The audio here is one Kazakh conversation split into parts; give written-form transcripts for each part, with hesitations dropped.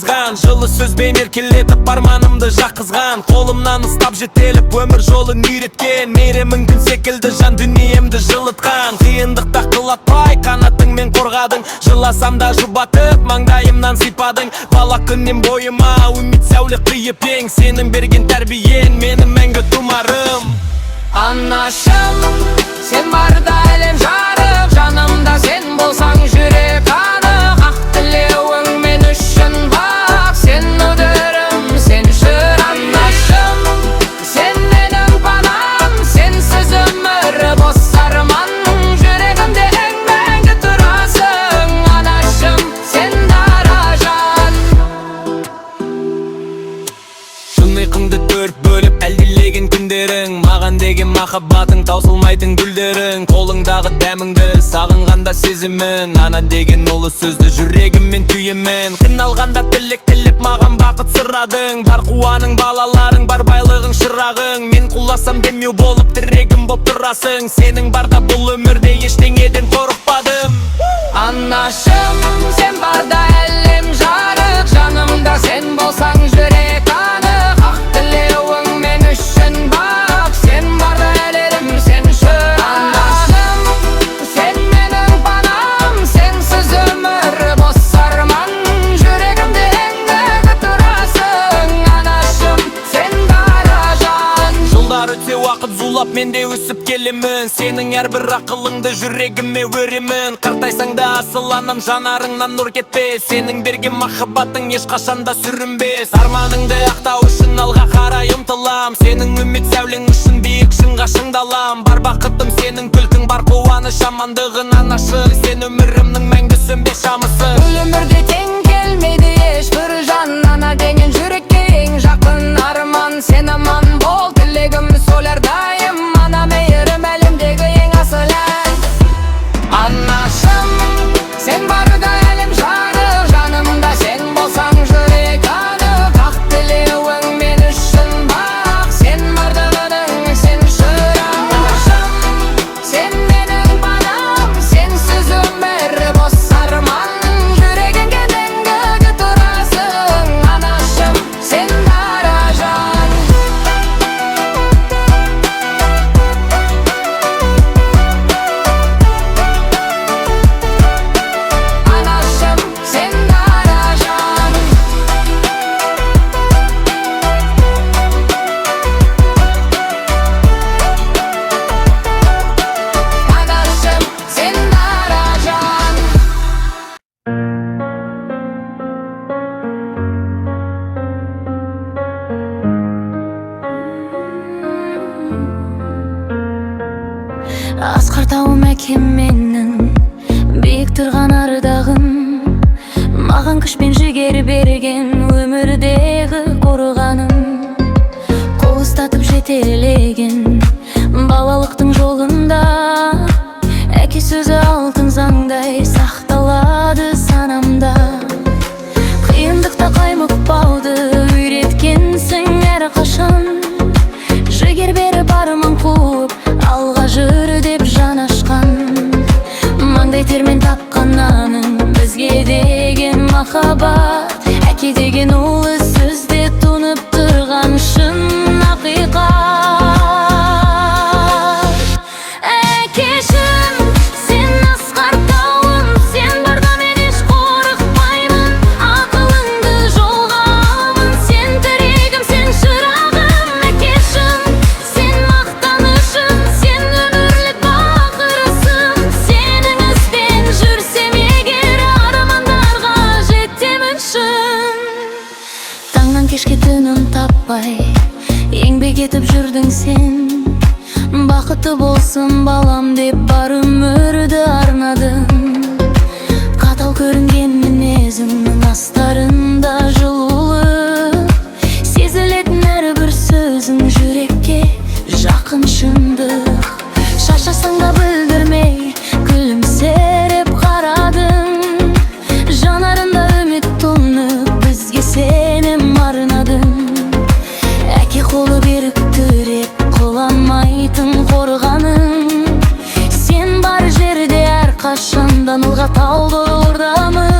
жатқызған. Жылы сөзбен еркелетіп арманымды жаққызған. Қолымнан ұстап жетеліп өмір жолын үйреткен. Мейірімің күн секілді жан дүниемді жылытқан. Қиындықта құлатпай қанатыңмен қорғадың. Жыласам да жұбатып маңдайымнан сипадың. Бала күннен бойыма үміт сәуле құйып ең. Сенің берген тәрбиен менің мәңгі тұмарым. Анашым, сен барда әлем жарық, жанымда сен болсаң жүрек анық. Ақ тілеуің мен үшін бақ, сен өдірім, сен шыр. Анашым, сен менің панам, сенсіз өмір бос арман. Жүрегімде ең мәңгі тұрасың, анашым, сен дара жан. Түн ұйқыңды төрт бөліп әлдилеген күндерің, маған деген махаббатың таусылмайтын гүлдерің. Қолыңдағы дәміңді сағынғанда сезімін, ана деген ұлы сөзді жүрегіммен түйемін. Қиналғанда тілек маған бақыт сырадың. Бар қуаның балаларың, бар байлығың шырағың. Мен құласам демеу болып тірегім болып тұрасың. Сенің барда бұл өмірде ештеңеден қорықпадым. Анашым, сен барда әлем жарық, жанымда сен болсаң жүрек анық. Ақ тілеуің мен үшін бақ, сен барда әлем, сен шыр. Анашым, сен менің панам, сенсіз өмір бос арман. Жүрегімде ең мәңгі тұрасың, анашым, сен дара жан. Жылдар өтсе уақыт зулап мен де өсіп келемін. Сенің әрбір ақылыңды жүрегіме өремін. Қартайсаң да асыл анам, жанарыңнан нұр кетпес. Сенің берген махаббатың ешқашанда сүрінбес. Арманыңды ақтау үшін алға қарай ұмтылам. Сенің үміт сәулең үшін биік шыңға шыңдалам. Бар бақытым сенің күлкің, бар қуаныш амандығын анашы. Сен өмірімнің мәңгі сөнбес шамысы. Бұл өмірде тең келмейді ешбір жан, ана деген жүрекке ең жақын арман. Сен аман бол, тілегім сол әрдайым, ана мейірім әлемдегі ең асыл ән. Анашым, сен барда әлем жарық, жанымда сен болсаң жүрек анық. Ақ тілеуің мен үшін бақ, сен бардығының, сен шыр. Анашым, сен менің панам, сенсіз өмір бос арман. Жүрегіңде мәңгі тұрасың, анашым, сен дара жан. Anашым, сен дара жан. Анашым, сен дара жан. Асқар тауым әкем менің, биік тұрған ардағым. Маған күш пен жігер берген, өмірдегі қорғаным. Қол ұстатып жетелеген балалықтың жолында. Әке сөзі алтын заңдай сақталады санамда. Қиындықта қаймықпауды үйреткенсің әрқашан. Жігер беріп арман қуып алға жүр деп жан ашқан. Маңдай термен тапқан наның, бізге деген махаббат. Әке деген ұлы сөзде тұнып тұрған шын ақиқат. Әкешім, сен асқар тауым, сен барда мен еш қорықпаймын. Ақылыңды жолға алмын, сен тірегім, сен шырағым. Әкешім, сен мақтанышым, сен өмірлік бақырысым. Сенің ізбен жүрсем егер, армандарға жетемін шын. Таңнан кешке тыным таппай еңбек етіп жүрдің сен. Бақытты болсын балам деп бар өмірді арнадың. Қатал көрінген мінезіңнің астарында жылулы. Сезілетін әрбір сөзің жүрекке жақын шындық. Шаршасаң да білдірмей күлімсіреп қарадың. Жанарында үміт тұнып бізге сенім арнадың. Әке қолы берік түреп құламайтын қорғаның. Сен бар жерде әрқашанда нұрға талды ұрдамын.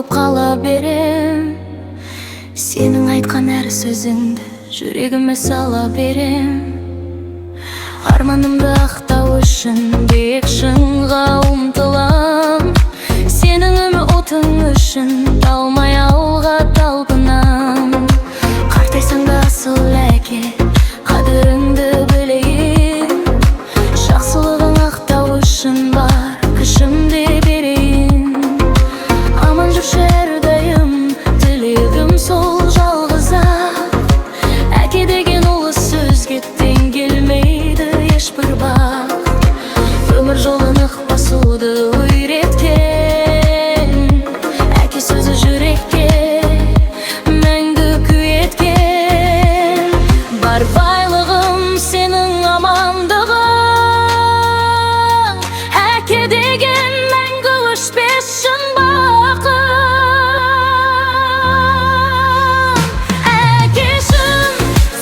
болып қала берем. Сенің айтқан әр сөзіңді жүрегіме сала берем. Арманымды ақтау үшін биік шыңға ұмтылам. Сенің үміт отың үшін талмай алға талпынам. Қартайсаң да асыл әке, қадіріңді білейін. Жақсылығың ақтау үшін бар күшімді берейін. Аман жүрші әрдайым, тілегім сол жалғыз-ақ. Әке деген ұлы сөзге тең келмейді ешбір бақ. Өмір жолын ық басуды үйреткен, әке сөзі жүрекке мәңгі күйеткен. Бар байлығым сенің амандығың, әке деген мәңгі өшпес шын бақым. Әкешім,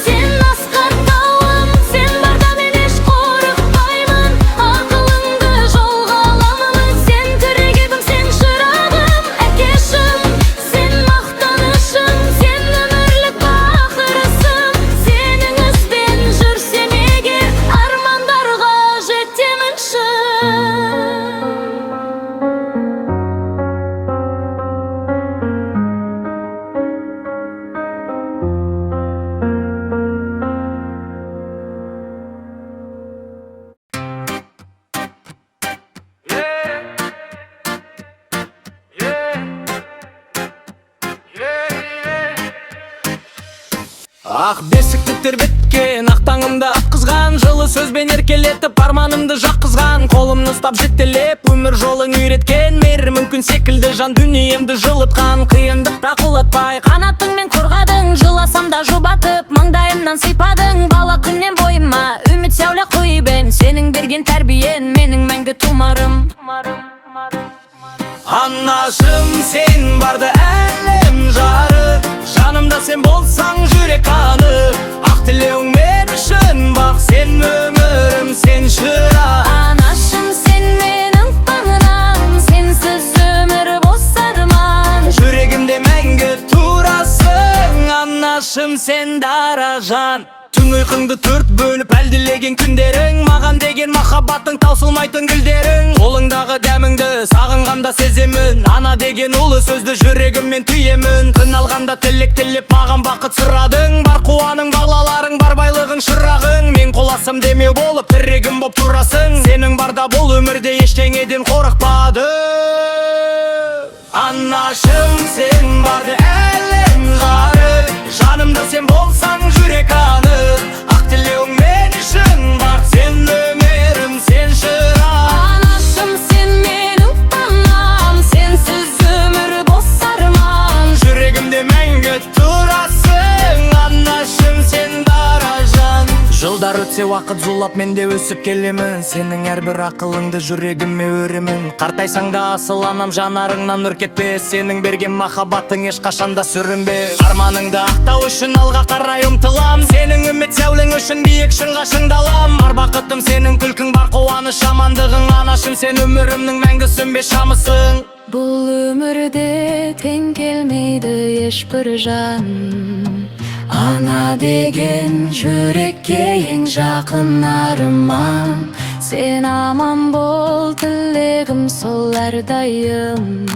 сен асқар тауым, сен барда мен еш қорықпаймын. Ақылыңды жолға аламын, сен тірегім, сен шырағым. Әкешім, сен мақтанышым, сен өмірлік бақырысым. Сенің ізбен жүрсем егер, армандарға жетемін шын. Ақ бесікті тербеткен, ақ таңымды атқызған, жылы сөзбен еркелетіп арманымды жаққызған. Қолымны ұстап жетелеп өмір жолын үйреткен, мейір мүмкін секілді жан дүниемді жылытқан. Қиындықта құлатпай қанатыңмен қорғадың, жыласам да жұбатып маңдайымнан сипадың. Бала күннен бойыма үміт сәуле құйып ем, сенің берген тәрбиен менің мәңгі тұмарым. Анашым, сен барды әлем жарық, жанымда сен болсаң жүрек қанық. Ақ тілеуің мен үшін бақ, сен өмірім, сен шырақ. Анашым, сен менің паңынам, сенсіз өмір бос арман. Жүрегімде мәңгі турасың, анашым, сен дара жан. Түн ұйқыңды төрт бөліп әлділеген күндерің, маған деген махаббаттың таусылмайтын гүлдерің. Қолыңдағы дәміңді сағынғанда сеземін, ана деген ұлы сөзді жүрегіммен түйемін. Күн алғанда тілек тілеп маған бақыт сұрадың, бар қуаның бағлаларың, бар байлығың шырағың. Мен қоласым демеу болып тірегім боп тұрасың, сенің барда бұл өмірде ештеңеден қорықпады. Анашым, сен барды әлем жарық, жанымда сен болсаң жүрек анық. Ақ тілеуің мен үшін бар, сен өмірім, сен шырақ. Анашым, сен менің панам, сенсіз өмір бос арман. Жүрегімде мәңгі тұрасың, анашым, сен дара жан. Жылдар өтсе уақыт зулап мен де өсіп келемін, сенің әрбір ақылыңды жүрегіме өремін. Қартайсаң да асыл анам, жанарыңнан нұр кетпес, сенің берген махаббатың ешқашанда сүрінбе. Арманыңды ақтау үшін алға қарай ұмтылам, сенің үміт сәулең үшін биік шыңға шыңдалам. Бар бақытым сенің күлкің, бар қуаныш амандығың, анашым, сен өмірімнің мәңгі сөнбес шамысың. Бұл өмірде тең келмейді ешбір жан. Ана деген жүрекке ең жақын арман. Сен аман бол, тілегім сол әрдайым.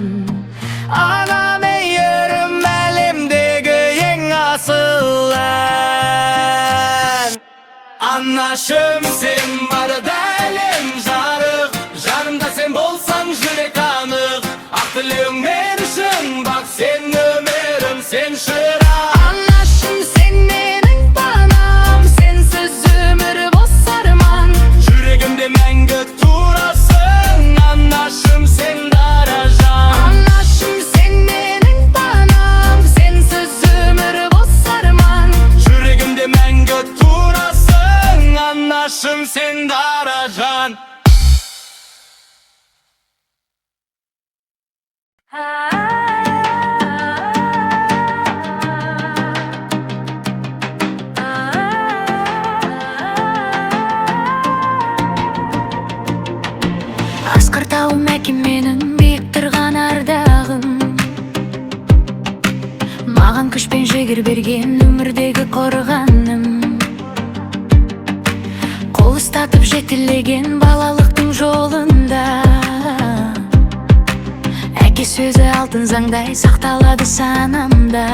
Ана мейірім әлемдегі ең асыл ән. Анашым, сен барда әлем жарық, жанымда сен болсаң жүрек анық. Ақ тілеуің мен үшін бақ, сен өмірім, сен шырақ. Анашым, сен менің панам, сенсіз өмір бос арман. Жүрегімде мәңгі турасың, анашым, сен дара жан. Анашым, сен менің панам, сенсіз өмір бос арман. Жүрегімде мәңгі турасың, анашым, сен дара жан. Асқар тауым әкем менің, биік тұрған ардағым. Тәкдир берген өмірдегі қорғаным, қол ұстатып жетілеген балалықтың жолында. Әке сөзі алтын заңдай сақталады санамда.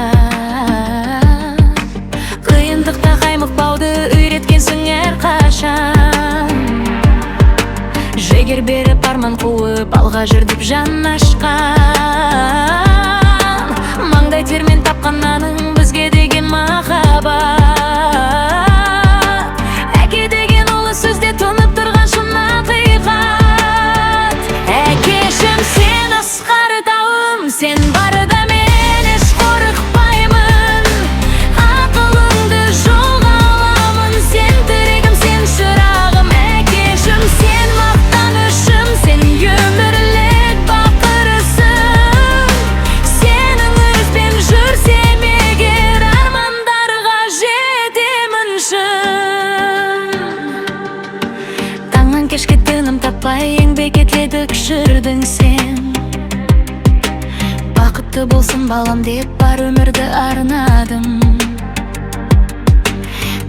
Қиындықта қаймықпауды үйреткенсің әрқашан. Жігер беріп арман қуып алға жүрдіп жан ашқан. Маңдай термен тапқан наның бізге деген махаббат. Әке деген ұлы сөзде тұнып тұрған шын ақиқат. Әкешім сен асқар тауым, сен барда мен еш қорықпаймын. Ақылыңды жолға аламын, сен тірегім, сен шырағым. Әкешім сен мақтанышым, сен өмірлік бақырысың. Сенің ізбен жүрсем егер, армандарға жетемін шын. Таңнан кешке тыным таппай еңбек етедік жүрдің сен. Бақытты болсын балам деп бар өмірді арнадым.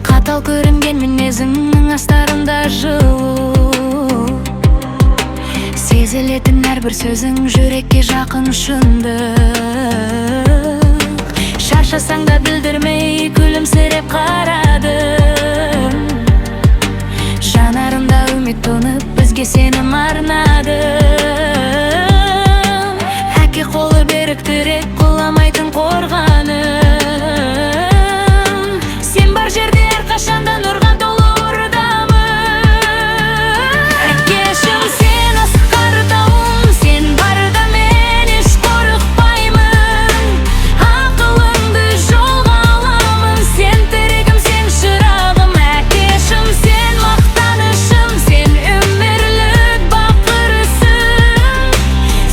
Қатал көрінген мінезіңнің астарында жылу. Сезілетін әрбір сөзің жүрекке жақын шындық. Шаршасаң да білдірмей күлімсіреп қарадың. Жанарымда үміт тұнып бізге сенім арнадың. Әке қолы беріктірек құламайтын қорғаным. Сен бар жерде әрқашанда нұрға толы ордамын. Әкешім сен асқар тауым, сен барда мен еш қорықпаймын. Ақылыңды жолға аламын, сен тірегім, сен шырағым. Әкешім сен мақтанышым, сен өмірлік бақырысың.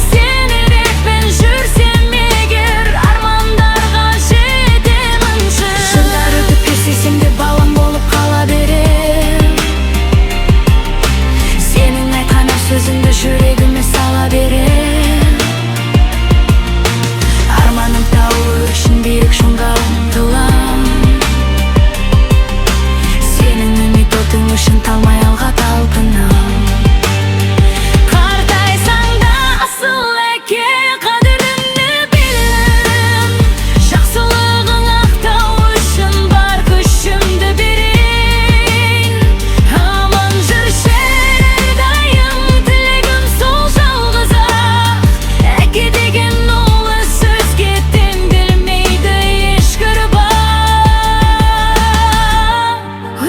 Сен ерекпен жүрсем егер, армандарға жетемін шын. Жылдар өтіп кетсе сен де балам болып қала берем. Сенің айтқан ақ сөзіңді жүрегіме сала берем. Арманым тауы үшін биік шыңға ұмтылам. Сенің үміт отың үшін талмай алға талпынам. Қартайсаң да асыл әке қадіріңді білем. Жақсылығың ақтау үшін бар күшімді берейін. Аман жүрші әрдайым, тілегім сол жалғыз ақ. Әке деген ұлы сөзге теңделмейді ешбір бақ.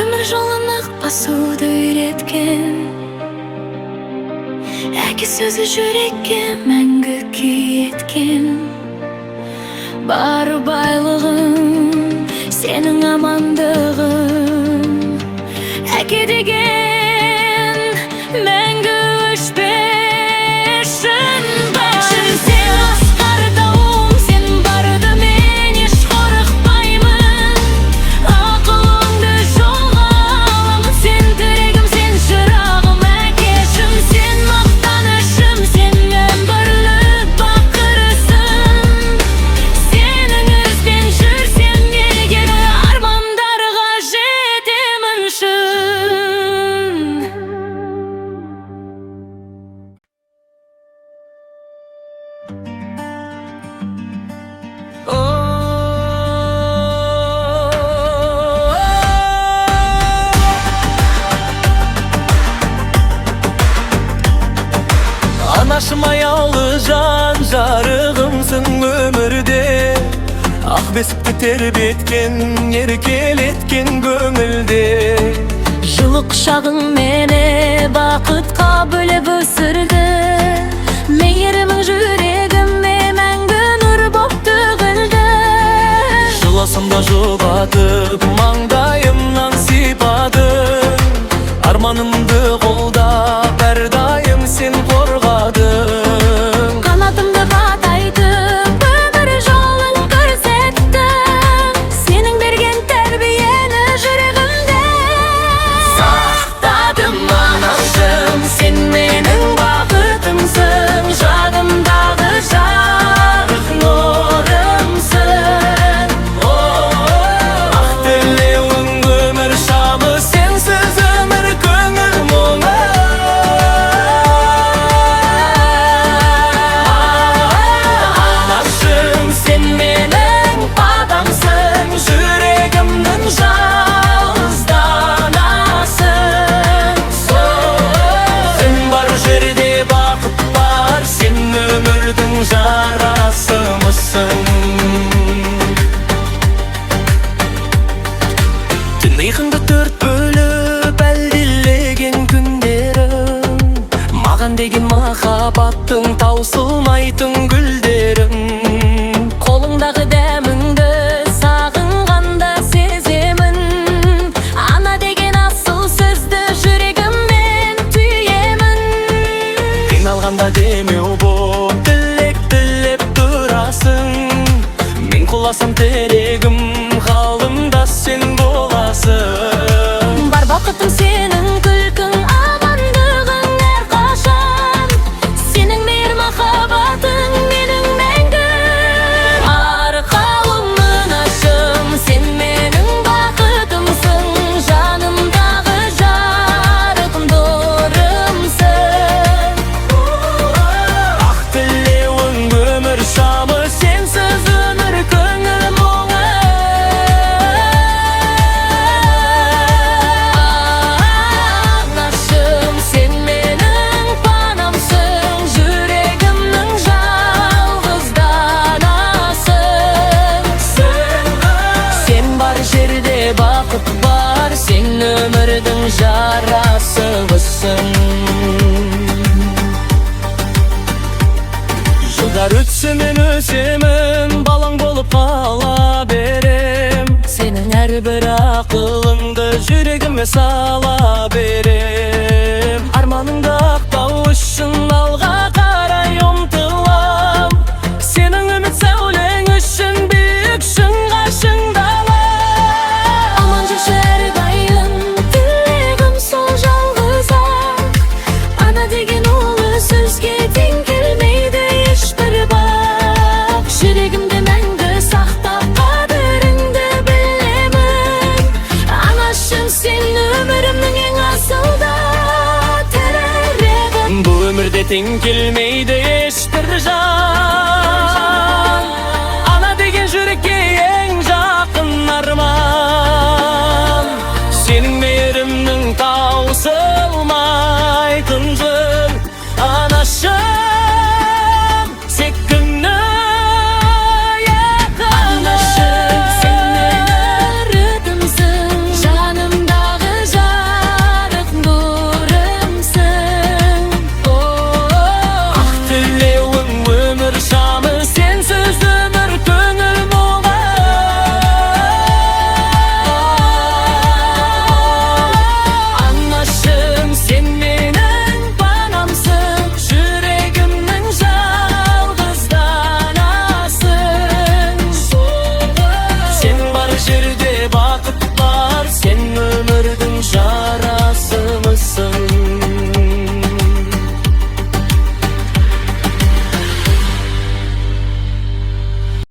Өмір жолын ақ басуды үйреткен. Әке сөзі жүрекке мәңгі күйеткен. Бар байлығым, сенің амандығың. Әке деген мәңгі өшпешін бар. Сен асқар тауым, сен барда мен еш қорықпаймын. Ақылыңды жолға аламын, сен тірегім, сен шырағым. Әкешім сен мақтанышым, сен өмірлік бақырысың. Сенің ізбен жүрсем егер, армандарға жетемін шын. Anашым аяулы жан жарығымсың өмірде. Ақ бесікті тербеткен, еркелеткен көңілде. Жылы құшағың мені бақытқа бөлеп өсірді. Мейірімің жүрегіме мәңгі нұр боп төгілді. Жыласымда жұбатып, маңдайымнан сипадың. Арманымды қолдап, әрдайым сен қорғадың. Қанатымды қатайтып, өмір жолын көрсеттің. Сенің берген тәрбиені жүрегімде Сақтадым анашым, сен менің бақытымсың. Жадымдағы жарық нұрымсың. миыңды төрт бөліп әлдилеген күндерің, маған деген махаббаттың таусылмайтын гүлдерің. Қолыңдағы дәміңді сағынғанда сеземін, ана деген асыл сөзді жүрегіммен түйемін. Қиналғанда демеу боп тілек тілеп тұрасың, мен құласам терегім, ғалымда сен боласың. Бар бақытым сенің күлкің, амандығың әрқашан, сенің мейір махаббатың менің мәңгі арқауымның ашым. Сен менің бақытымсың, жанымдағы жарығым, нұрымсың. Ақ тілеуің өмір шамы, сенсіз өмір көңіл мұңы. Анашым, сен менің панамсың, жүрегімнің жалғыз данасың. Сен бар жерде бақыт бар, сен өмірдің жарасығысың. Жылдар өтсе мен өсемін, балаң болып қала берем. Сенің әрбір ақылыңды жүрегіме сала берем. Арманыңды ақтау үшін алға қарай ұмтылам. Сенің үміт сәулең үшін биік шыңға шыңдалам. Аман жүрші әрдайым, тілегім сол жалғыз ақ. Ана деген ұлы сөзге тең келмейді ешбір бақ. Жүрегімде мәңгі сақтап қадіріңді білемін. Анашым, сен өмірімнің ең асыл да тірегім. Бұл өмірде тең келмейді ешбір жан.